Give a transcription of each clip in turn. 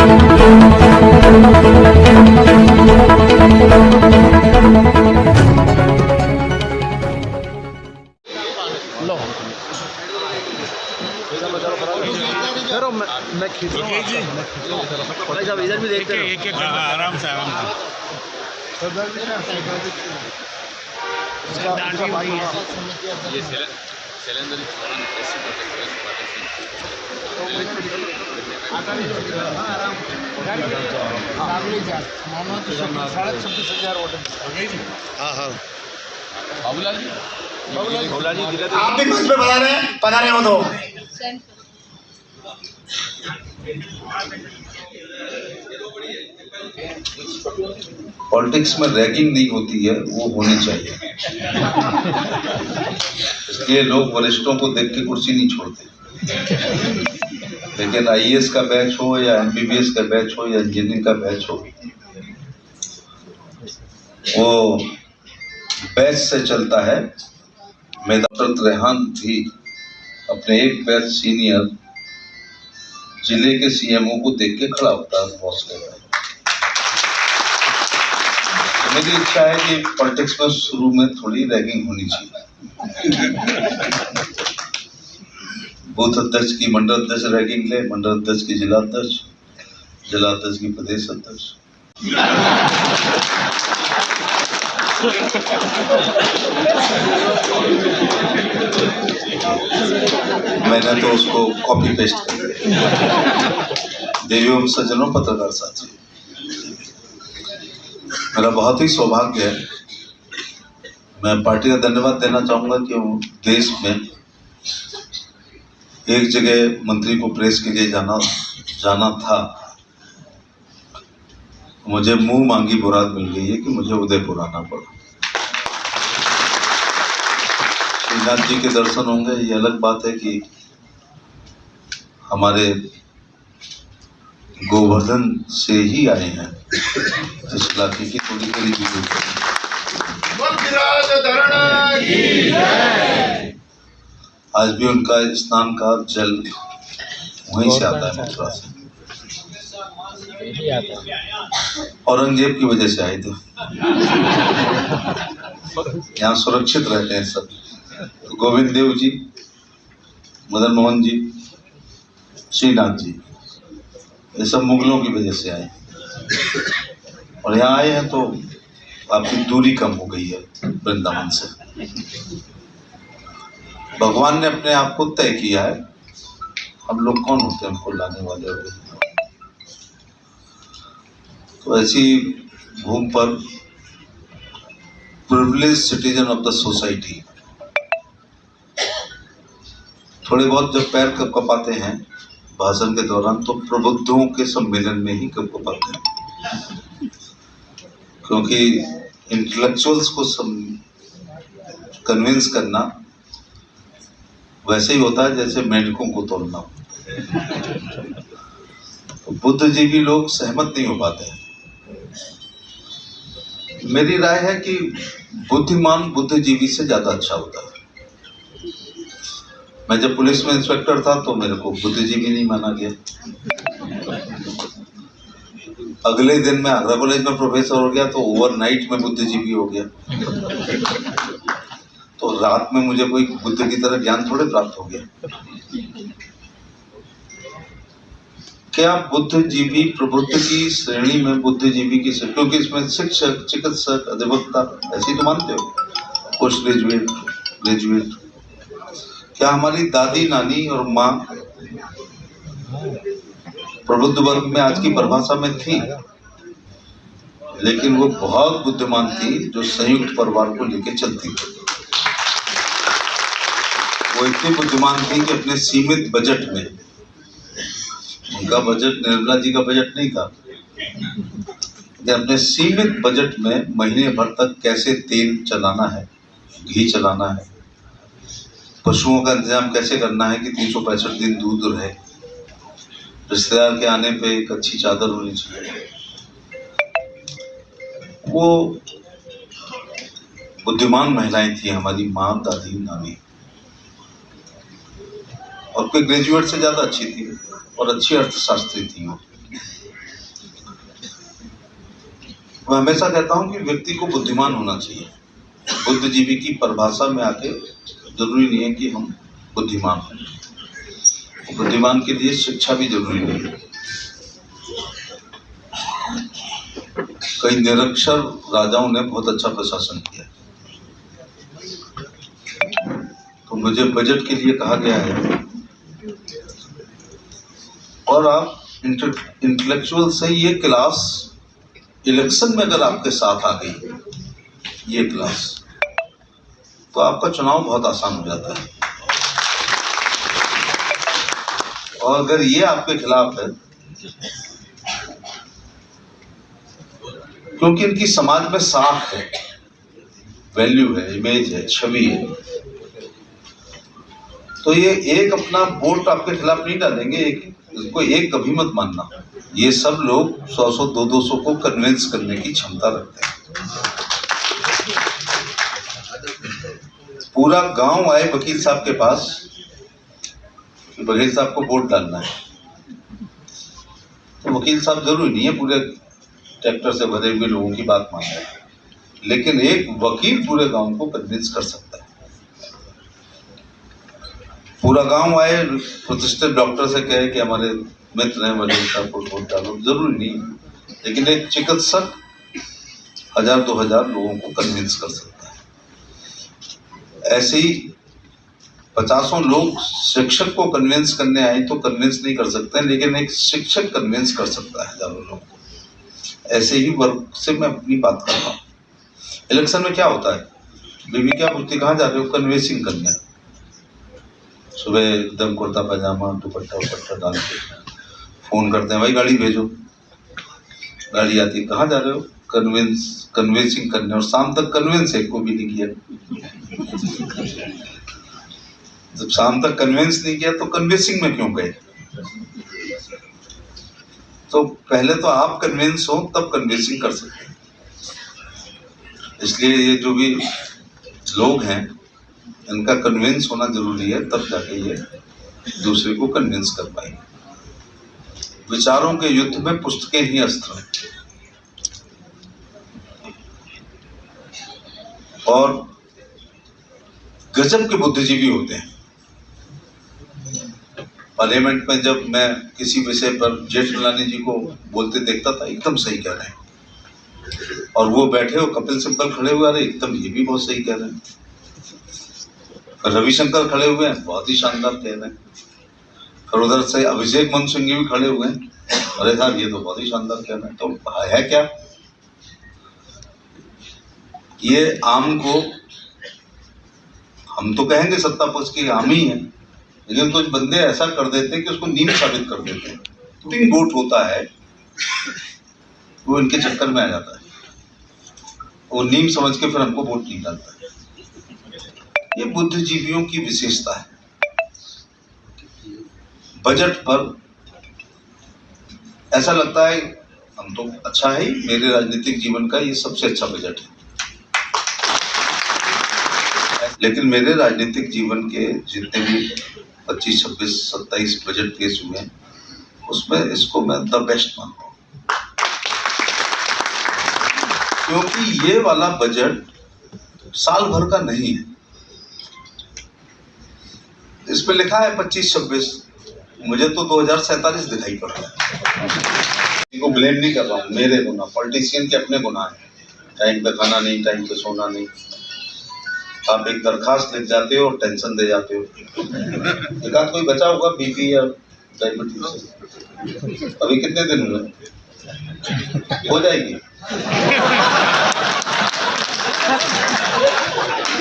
लो करो, मैं खींच रहा हूँ भाई साहब, इधर भी देखते हैं। एक आराम से ये शैलेंद्र हाँ हाँ बाबूलाल जी आप भी मंच पे बता रहे हो तो पॉलिटिक्स में रैगिंग नहीं होती है, वो होनी चाहिए। इसलिए लोग वरिष्ठों को देख के कुर्सी नहीं छोड़ते। लेकिन आईएएस का बैच हो या एमबीबीएस का बैच हो या इंजीनियरिंग का बैच हो, वो बैच से चलता है। मैं डॉक्टर रेहान भी अपने एक बैच सीनियर जिले के सीएमओ को देख के खड़ा होता है बॉस के। मेरी इच्छा है कि पॉलिटिक्स में शुरू में थोड़ी रैगिंग होनी चाहिए। बूथ अध्यक्ष की मंडल अध्यक्ष रैगिंग ले, मंडल अध्यक्ष की जिला अध्यक्ष, जिला अध्यक्ष की प्रदेश अध्यक्ष। मैंने तो उसको कॉपी पेस्ट कर दिया। देवियों सज्जनों, पत्रकार साथी, मेरा बहुत ही सौभाग्य है। मैं पार्टी का धन्यवाद देना चाहूंगा कि देश में एक जगह मंत्री को प्रेस के लिए जाना था, मुझे मुंह मांगी मुराद मिल गई है कि मुझे उदयपुर आना पड़ा। श्रीनाथ जी के दर्शन होंगे, ये अलग बात है कि हमारे गोवर्धन से ही आए हैं, इस इलाके की थोड़ी थोड़ी आज भी उनका स्नान का जल वहीं से आता है, मथुरा से। औरंगजेब की वजह से आए थे। यहाँ सुरक्षित रहते हैं सब। तो गोविंद देव जी, मदन मोहन जी, श्रीनाथ जी, ये सब मुगलों की वजह से आए। और यहाँ आए हैं तो आपकी दूरी कम हो गई है वृंदावन से। भगवान ने अपने आप को तय किया है, हम लोग कौन होते हैं हमको लाने वाले होते। तो ऐसी भूमि पर privilege citizen of the society थोड़े बहुत जब पैर कपाते हैं भाषण के दौरान, तो प्रबुद्धों के सम्मेलन में ही कपाते हैं, क्योंकि इंटेलेक्चुअल्स को कन्विंस करना वैसे ही होता है जैसे मेंढकों को तोड़ना। तो बुद्धिजीवी लोग सहमत नहीं हो पाते हैं। मेरी राय है कि बुद्धिमान बुद्धिजीवी से ज्यादा अच्छा होता है। मैं जब पुलिस में इंस्पेक्टर था तो मेरे को बुद्धिजीवी नहीं माना गया। अगले दिन मैं आगरा कॉलेज में प्रोफेसर हो गया तो ओवरनाइट में बुद्धिजीवी हो गया। तो रात में मुझे कोई बुद्ध की तरह ज्ञान थोड़े प्राप्त हो गया। क्या बुद्धिजीवी प्रबुद्ध की श्रेणी में बुद्धिजीवी की, क्योंकि इसमें शिक्षक, चिकित्सक, अधिवक्ता ऐसे ही तो मानते हो, पोस्ट ग्रेजुएट। क्या हमारी दादी, नानी और माँ प्रबुद्ध वर्ग में आज की परिभाषा में थी? लेकिन वो बहुत बुद्धिमान थी जो संयुक्त परिवार को लेकर चलती थी। वो इतनी बुद्धिमान थी कि अपने सीमित बजट में, उनका बजट निर्मला जी का बजट नहीं था, अपने सीमित बजट में महीने भर तक कैसे तेल चलाना है, घी चलाना है, पशुओं का इंतजाम कैसे करना है कि 365 दिन दूध रहे, रिश्तेदार के आने पे एक अच्छी चादर होनी चाहिए। वो बुद्धिमान महिलाएं थी हमारी माँ, दादी, नानी। और कोई ग्रेजुएट से ज्यादा अच्छी थी और अच्छी अर्थशास्त्री थी वो। मैं हमेशा कहता हूं कि व्यक्ति को बुद्धिमान होना चाहिए। बुद्धिजीवी की परिभाषा में आके जरूरी नहीं है कि हम बुद्धिमान हों। बुद्धिमान के लिए शिक्षा भी जरूरी नहीं है। कई निरक्षर राजाओं ने बहुत अच्छा प्रशासन किया। तो मुझे बजट के लिए कहा गया है, और आप इंटेलेक्चुअल से ये क्लास इलेक्शन में अगर आपके साथ आ गई, ये क्लास, तो आपका चुनाव बहुत आसान हो जाता है। और अगर ये आपके खिलाफ है, क्योंकि इनकी समाज में साख है, वैल्यू है, इमेज है, छवि है, तो ये एक अपना वोट आपके खिलाफ नहीं डालेंगे। इसको एक कभी मत मानना। ये सब लोग 100-100, 200 को कन्विंस करने की क्षमता रखते हैं। पूरा गांव आए वकील साहब के पास कि वकील साहब को वोट डालना है, तो वकील साहब जरूरी नहीं है पूरे ट्रैक्टर से भरे हुए लोगों की बात मान रहे हैं, लेकिन एक वकील पूरे गांव को कन्विंस कर सकता है। पूरा गांव आए, प्रतिष्ठित डॉक्टर से कहे कि हमारे मित्र हैं वकील साहब को वोट डालो, जरूरी नहीं है, लेकिन एक चिकित्सक 1000-2000 लोगों को कन्विंस कर सकता है। ऐसे ही 50 लोग शिक्षक को कन्विंस करने आए तो कन्विंस नहीं कर सकते, लेकिन एक शिक्षक कन्विंस कर सकता है हजारों लोगों को। ऐसे ही वर्ग से मैं अपनी बात कर रहा हूँ। इलेक्शन में क्या होता है, बीवी क्या पूछती, कहाँ जा रहे हो, कन्विंसिंग करने। सुबह एकदम कुर्ता पैजामा दुपट्टा उपट्टा डाल के फोन करते हैं, भाई गाड़ी भेजो। गाड़ी आती, कहाँ जा रहे हो, कन्विंसिंग करने, और शाम तक कन्विंस एक को भी नहीं किया। जब शाम तक कन्विंस नहीं किया तो कन्विंसिंग में क्यों गए? तो पहले तो आप कन्विंस हो तब कन्विंसिंग कर सकते हैं। इसलिए ये जो भी लोग हैं इनका कन्विंस होना जरूरी है, तब जाके ये दूसरे को कन्विंस कर पाएंगे। विचारों के युद्ध में पुस्तकें ही अस्त्र हैं, और गजब के बुद्धिजीवी होते हैं। पार्लियामेंट में जब मैं किसी विषय पर जेठमलानी जी को बोलते देखता था, एकदम सही कह रहे हैं, और वो बैठे हो कपिल सिब्बल खड़े हुए, अरे एकदम ये भी बहुत सही कह रहे हैं। रविशंकर खड़े हुए हैं, बहुत ही शानदार कह रहे हैं। फिर उधर से अभिषेक मनु सिंह भी खड़े हुए हैं, अरे साहब ये तो बहुत ही शानदार कह रहे हैं। तो है क्या, ये आम को हम तो कहेंगे सत्ता पक्ष की आम ही है, लेकिन कुछ बंदे ऐसा कर देते हैं कि उसको नीम साबित कर देते हैं। तीन वोट होता है, वो इनके चक्कर में आ जाता है, वो नीम समझ के फिर हमको वोट नहीं डालता है। ये बुद्धिजीवियों की विशेषता है। बजट पर ऐसा लगता है हम तो अच्छा है, मेरे राजनीतिक जीवन का ये सबसे अच्छा बजट है, लेकिन मेरे राजनीतिक जीवन के जितने भी 25, 26, 27 बजट पेश हुए हैं, उसमें इसको मैं द बेस्ट मानता हूँ। क्योंकि ये वाला बजट साल भर का नहीं है। इसमें लिखा है 25-26, मुझे तो 2047 दिखाई पड़ रहा है। इनको ब्लेम नहीं कर रहा हूँ, मेरे गुनाह, पॉलिटिशियन के अपने गुनाह है। टाइम पे खाना नहीं, टाइम पे सोना नहीं, आप एक दरखास्त लिख जाते हो और टेंशन दे जाते हो। एक आध कोई बचा होगा बीपी या डायबिटीज से, अभी कितने दिन हुए, हो जाएगी,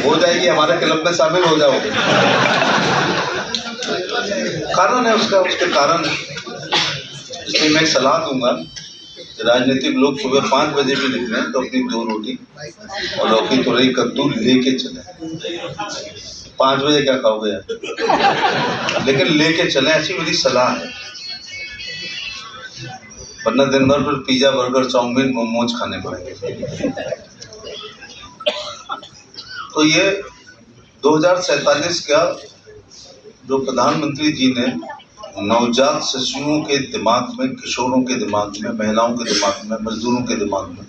हो जाएगी, हमारे क्लब में शामिल हो जाओगे। कारण है उसका, उसके कारण। इसलिए मैं सलाह दूंगा कि राजनीतिक लोग सुबह 5 बजे भी निकले तो अपनी 2 रोटी और लौकी तुरई कद्दू लेके चले। 5 बजे क्या खाओगे यार, लेकिन लेके चले, ऐसी मेरी सलाह है। वरना दिन भर फिर पिज्जा, बर्गर, चाउमीन, मोमोज खाने पड़ेंगे। तो ये 2047 का जो प्रधानमंत्री जी ने नवजात शिशुओं के दिमाग में, किशोरों के दिमाग में, महिलाओं के दिमाग में, मजदूरों के दिमाग में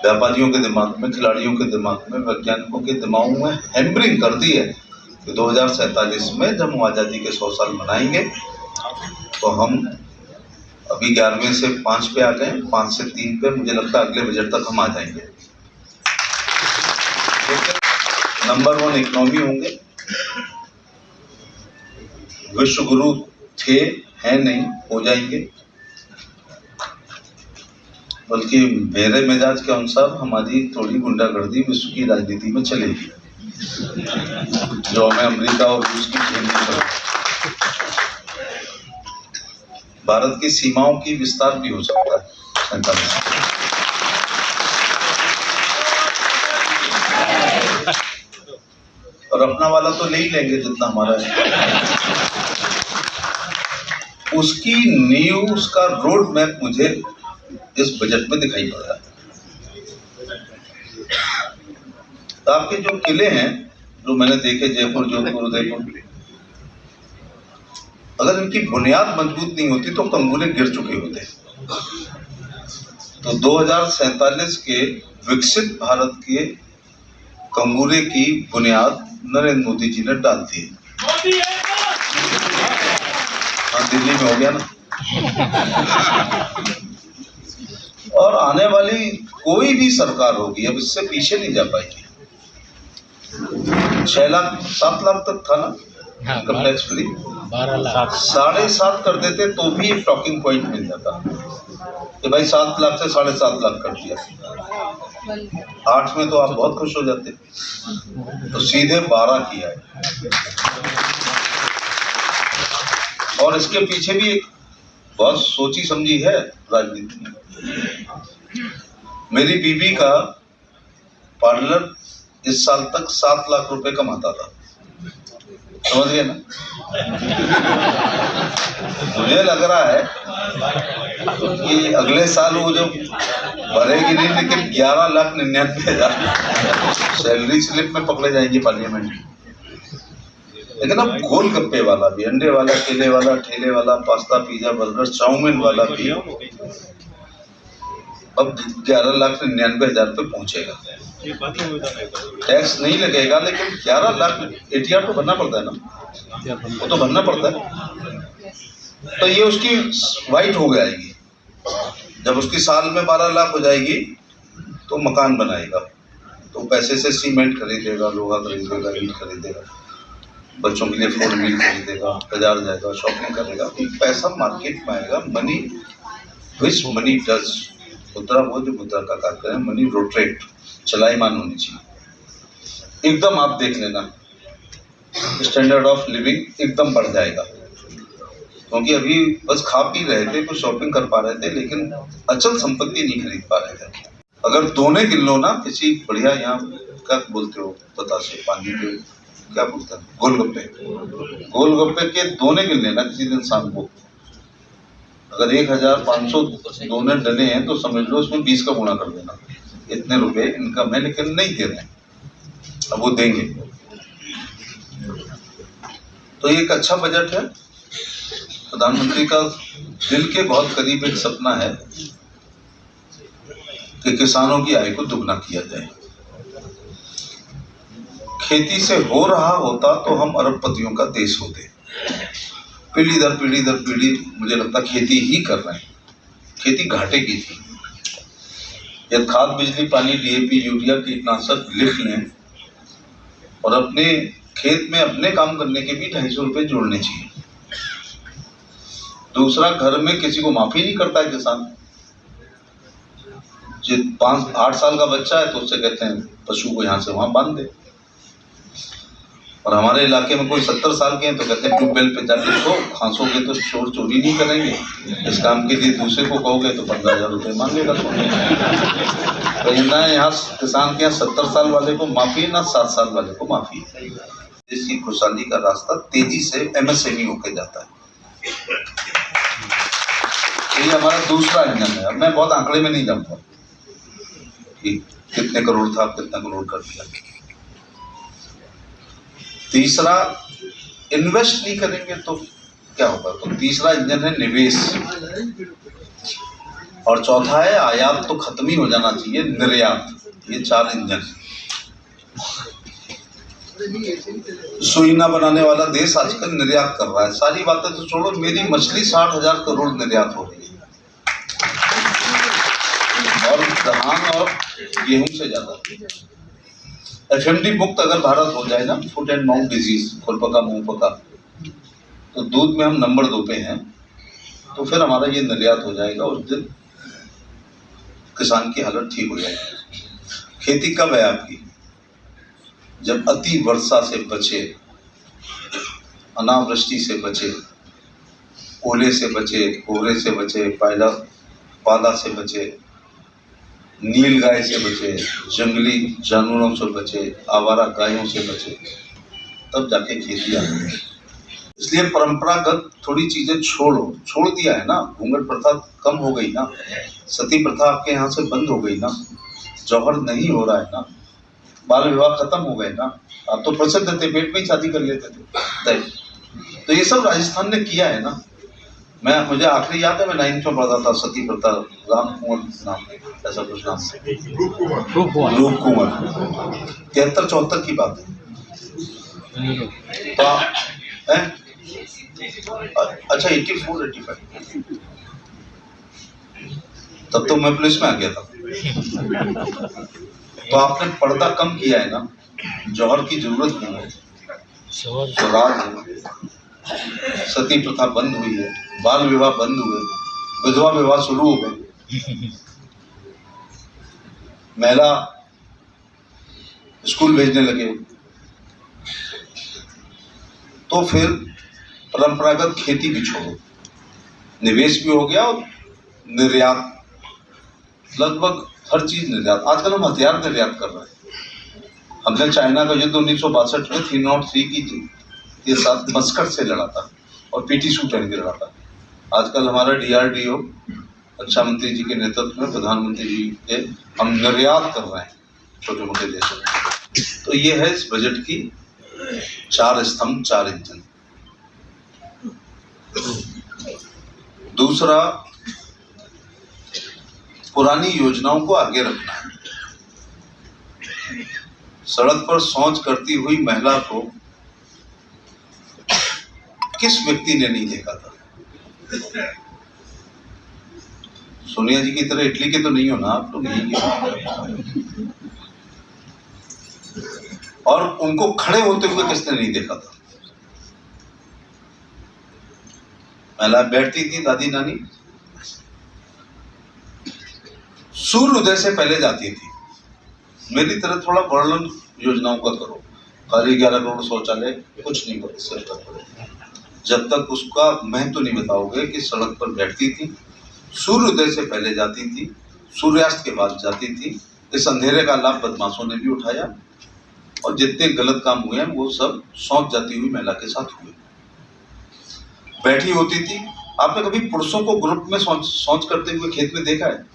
व्यापारियों के दिमाग में, खिलाड़ियों के दिमाग में, वैज्ञानिकों के दिमागों में हैमरिंग कर दी है कि 2047 में जब हम आज़ादी के 100 साल मनाएंगे तो हम अभी 11वें से 5 पे आ गए, 5 से 3 पे, मुझे लगता है अगले बजट तक हम आ जाएंगे। नंबर 1 इकोनॉमी होंगे। विश्व गुरु थे, हैं नहीं, हो जाएंगे। बल्कि मेरे मिजाज के अनुसार हमारी थोड़ी गुंडागर्दी विश्व की राजनीति में चलेगी, जो हमें अमेरिका और रूस की झेलनी पड़ेगी। भारत की सीमाओं की विस्तार भी हो सकता है 47। और अपना वाला तो ले ही लेंगे जितना हमारा है। उसकी नींव, उसका रोड मैप मुझे इस बजट में दिखाई पड़ रहा है। तो आपके जो किले हैं, जो मैंने देखे, जयपुर, जोधपुर, उदयपुर, अगर इनकी बुनियाद मजबूत नहीं होती तो कंगूरे गिर चुके होते। तो 2047 के विकसित भारत के कंगूरे की बुनियाद नरेंद्र मोदी जी ने डाल दी। हाँ, दिल्ली में हो गया ना। और आने वाली कोई भी सरकार होगी अब इससे पीछे नहीं जा पाएगी। 6 लाख 7 लाख तक था ना इनकम टैक्स फ्री, 12 लाख 7.5 कर देते तो भी एक टॉकिंग पॉइंट मिल जाता कि भाई 7 लाख से 7.5 लाख कर दिया। 8 में तो आप बहुत खुश हो जाते, तो सीधे 12 किया है। और इसके पीछे भी एक बहुत सोची समझी है राजनीति। मेरी बीवी का पार्लर इस साल तक 7 लाख रुपए कमाता था, समझ गए ना। मुझे लग रहा है कि अगले साल वो जो भरेगी नहीं, लेकिन 11,99,000 सैलरी स्लिप में पकड़े जाएंगे पार्लियामेंट में। लेकिन अब गोलगप्पे वाला भी, अंडे वाला, केले वाला, ठेले वाला, पास्ता, पिज्जा, बर्गर, चाउमीन वाला भी अब 11,99,000 पे पहुंचेगा। टैक्स नहीं लगेगा, लेकिन 11 लाख ATR तो भरना पड़ता है ना, वो तो भरना पड़ता है। तो ये उसकी वाइट हो जाएगी। जब उसकी साल में 12 लाख हो जाएगी तो मकान बनाएगा, तो पैसे से सीमेंट खरीदेगा, लोहा खरीदेगा, ईंट खरीदेगा, बच्चों के लिए 4 व्हील खरीदेगा, बाजार जाएगा, शॉपिंग करेगा। पैसा मार्केट में आएगा। मनी विच मनी डज, मुद्रा वो जो मुद्रा का कार्य करें, मनी रोटेट, चलायमान होनी चाहिए। एकदम आप देख लेना, स्टैंडर्ड ऑफ लिविंग एकदम बढ़ जाएगा। क्योंकि अभी बस खा पी रहे थे, कुछ शॉपिंग कर पा रहे थे, लेकिन अचल संपत्ति नहीं खरीद पा रहे थे। अगर दोने गिन लो ना, किसी बढ़िया, यहाँ क्या बोलते हो बतासे, पानी के क्या बोलते हैं, गोलगप्पे, गोलगप्पे के दोने गिन लेना किसी दिन शाम को। अगर 1,500 दोने डले हैं तो समझ लो उसमें 20 का गुणा कर देना। इतने रुपए इनकम है, लेकिन नहीं दे रहे, अब वो देंगे। तो ये एक अच्छा बजट है। प्रधानमंत्री का दिल के बहुत करीब एक सपना है कि किसानों की आय को दुगना किया जाए। खेती से हो रहा होता तो हम अरबपतियों का देश होते। पीढ़ी दर पीढ़ी दर पीढ़ी मुझे लगता खेती ही कर रहे हैं। खेती घाटे की थी। यदि खाद, बिजली, पानी, DAP, यूरिया, कीटनाशक लिख लें और अपने खेत में अपने काम करने के भी 250 रुपये जोड़ने चाहिए। दूसरा, घर में किसी को माफी नहीं करता है किसान। जो 5-8 साल का बच्चा है तो उससे कहते हैं पशु को यहाँ से वहां बांध दे। और हमारे इलाके में कोई 70 साल के हैं तो कहते हैं ट्यूबवेल पे जाके सो, खांसोगे तो चोर चोरी नहीं करेंगे। इस काम के लिए दूसरे को कहोगे तो 15,000 रुपये मांगेगा। तो यहाँ किसान के यहाँ 70 साल वाले को माफी, ना 7 साल वाले को माफी। इसकी खुशहाली का रास्ता तेजी से MSME होके जाता है। ये हमारा दूसरा इंजन है। अब मैं बहुत आंकड़े में नहीं जाऊंगा कि कितने करोड़ था, कितना करोड़ कर दिया। तीसरा, इन्वेस्ट नहीं करेंगे तो क्या होगा? तो तीसरा इंजन है निवेश। और चौथा है आयात तो खत्म ही हो जाना चाहिए, निर्यात। ये 4 इंजन। सुई ना बनाने वाला देश आजकल निर्यात कर रहा है। सारी बातें तो छोड़ो, मेरी मछली 60,000 करोड़ निर्यात हो रही है, और धान और गेहूं से ज्यादा। FMD मुक्त अगर भारत हो जाए ना, फुट एंड माउथ डिजीज, खुरपका मुंह पका, तो दूध में हम नंबर 2 पे हैं, तो फिर हमारा ये निर्यात हो जाएगा। उस दिन किसान की हालत ठीक हो जाएगी। खेती कब है आपकी? जब अति वर्षा से बचे, अनावृष्टि से बचे, ओले से बचे, कोहरे से बचे, पाला से बचे, नील गाय से बचे, जंगली जानवरों से बचे, आवारा गायों से बचे, तब जाके खेती आती है। इसलिए परंपरागत थोड़ी चीजें छोड़ दिया है ना। घूंघट प्रथा कम हो गई ना, सती प्रथा आपके यहाँ से बंद हो गई ना, जौहर नहीं हो रहा है ना, बाल विवाह खत्म हो गए ना। आप तो प्रसिद्ध थे, पेट में ही शादी कर लेते थे। तो ये सब राजस्थान ने किया है ना। मुझे आखिरी याद है, मैं 9th में पढ़ा था, सती प्रथा, राम कुंवर नाम, ऐसा कुछ नाम, रूप कुंवर, 73-74 की बात है। तो आप अच्छा 84-85, तब तो मैं पुलिस में आ गया था। तो आपने पर्दा कम किया है ना, जौहर की जरूरत नहीं है, स्वराज है, सती प्रथा बंद हुई है, बाल विवाह बंद हुए, विधवा विवाह शुरू हो गए, महिला स्कूल भेजने लगे, तो फिर परंपरागत खेती भी छोड़ो, निवेश भी हो गया और निर्यात, लगभग हर चीज निर्यात। आजकल हम हथियार निर्यात कर रहे हैं। हमने चाइना का युद्ध 1962 में 303 की ये साथ मस्कट से लड़ा था और PT सूटन के लड़ा था। आजकल हमारा DRDO रक्षा मंत्री जी के नेतृत्व में, प्रधानमंत्री जी के, हम निर्यात कर रहे हैं छोटे मोटे देशों में। तो ये है इस बजट की 4 स्तंभ, 4 इंजन। दूसरा, पुरानी योजनाओं को आगे रखना है। सड़क पर शौच करती हुई महिला को किस व्यक्ति ने नहीं देखा था? सोनिया जी की तरह इटली के तो नहीं हो ना आप लोग, यही। और उनको खड़े होते हुए किसने नहीं देखा था? महिला बैठती थी, दादी नानी, सूर्य उदय से पहले जाती थी। मेरी तरह थोड़ा वर्णन योजनाओं का करो। खाली 11 करोड़ शौचालय कुछ नहीं कर, जब तक उसका महत्व नहीं बताओगे कि सड़क पर बैठती थी, सूर्य उदय से पहले जाती थी, सूर्यास्त के बाद जाती थी। इस अंधेरे का लाभ बदमाशों ने भी उठाया और जितने गलत काम हुए हैं वो सब शौच जाती हुई महिला के साथ हुए। बैठी होती थी। आपने कभी पुरुषों को ग्रुप में शौच करते हुए खेत में देखा है?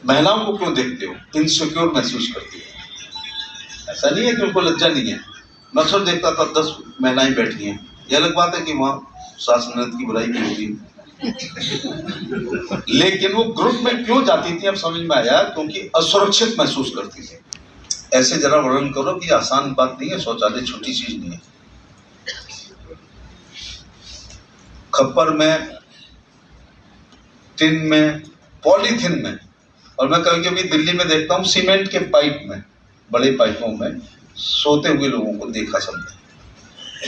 महिलाओं को क्यों देखते हो? इनसिक्योर महसूस करती है। ऐसा नहीं है कि उनको लज्जा नहीं है। मैं अक्सर देखता था 10 महिलाएं बैठी हैं। यह अलग बात है कि वहाँ सास ननद की बुराई भी होगी, लेकिन वो ग्रुप में क्यों जाती थी अब समझ में आया, क्योंकि असुरक्षित महसूस करती थी। ऐसे जरा वर्णन करो कि आसान बात नहीं है, शौचालय छोटी चीज नहीं है। खप्पर में, टिन में, पॉलीथिन में, और मैं कभी कभी दिल्ली में देखता हूँ सीमेंट के पाइप में, बड़े पाइपों में सोते हुए लोगों को देखा सबने।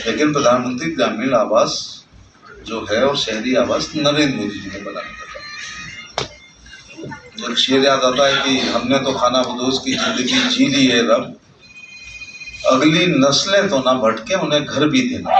लेकिन प्रधानमंत्री ग्रामीण आवास जो है और शहरी आवास नरेंद्र मोदी जी ने बनाने का था। एक शेर याद आता है कि हमने तो खाना बदोश की जिंदगी जी ली है रब, अगली नस्लें तो ना भटके, उन्हें घर भी देना।